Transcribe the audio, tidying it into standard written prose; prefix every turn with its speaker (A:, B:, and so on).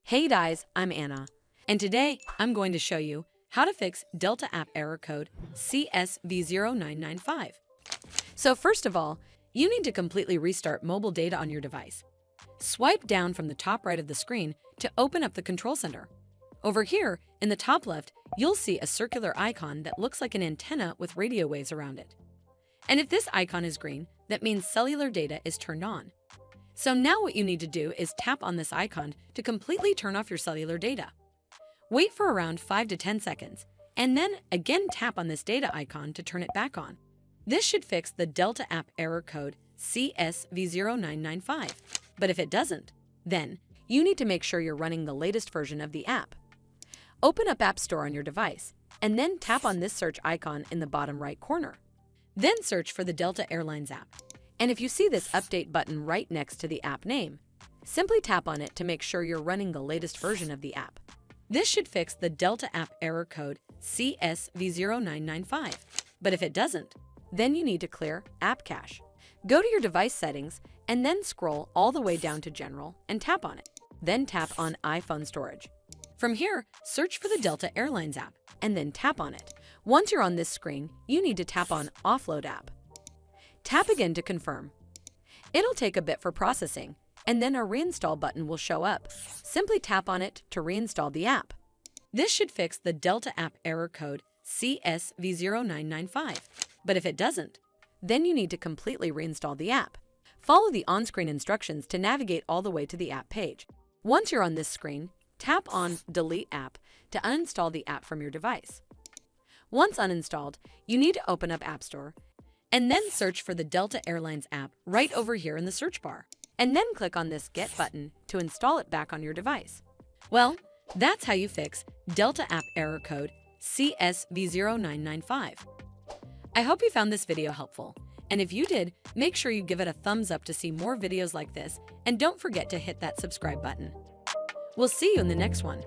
A: Hey guys, I'm Anna, and today I'm going to show you how to fix Delta app error code CSV0995. So first of all, you need to completely restart mobile data on your device. Swipe down from the top right of the screen to open up the control center. Over here, in the top left, you'll see a circular icon that looks like an antenna with radio waves around it. And if this icon is green, that means cellular data is turned on. So now what you need to do is tap on this icon to completely turn off your cellular data. Wait for around 5 to 10 seconds, and then again tap on this data icon to turn it back on. This should fix the Delta app error code CSV0995. But if it doesn't, then you need to make sure you're running the latest version of the app. Open up App Store on your device, and then tap on this search icon in the bottom right corner. Then search for the Delta Airlines app. And if you see this update button right next to the app name, simply tap on it to make sure you're running the latest version of the app. This should fix the Delta app error code CSV0995. But if it doesn't, then you need to clear App Cache. Go to your device settings and then scroll all the way down to General and tap on it. Then tap on iPhone Storage. From here, search for the Delta Airlines app and then tap on it. Once you're on this screen, you need to tap on Offload App. Tap again to confirm. It'll take a bit for processing, and then a reinstall button will show up. Simply tap on it to reinstall the app. This should fix the Delta app error code CSV0995. But if it doesn't, then you need to completely reinstall the app. Follow the on-screen instructions to navigate all the way to the app page. Once you're on this screen, tap on Delete App to uninstall the app from your device. Once uninstalled, you need to open up App Store and then search for the Delta Airlines app right over here in the search bar, and then click on this Get button to install it back on your device. Well, that's how you fix Delta app error code CSV0995. I hope you found this video helpful, and if you did, make sure you give it a thumbs up to see more videos like this, and don't forget to hit that subscribe button. We'll see you in the next one.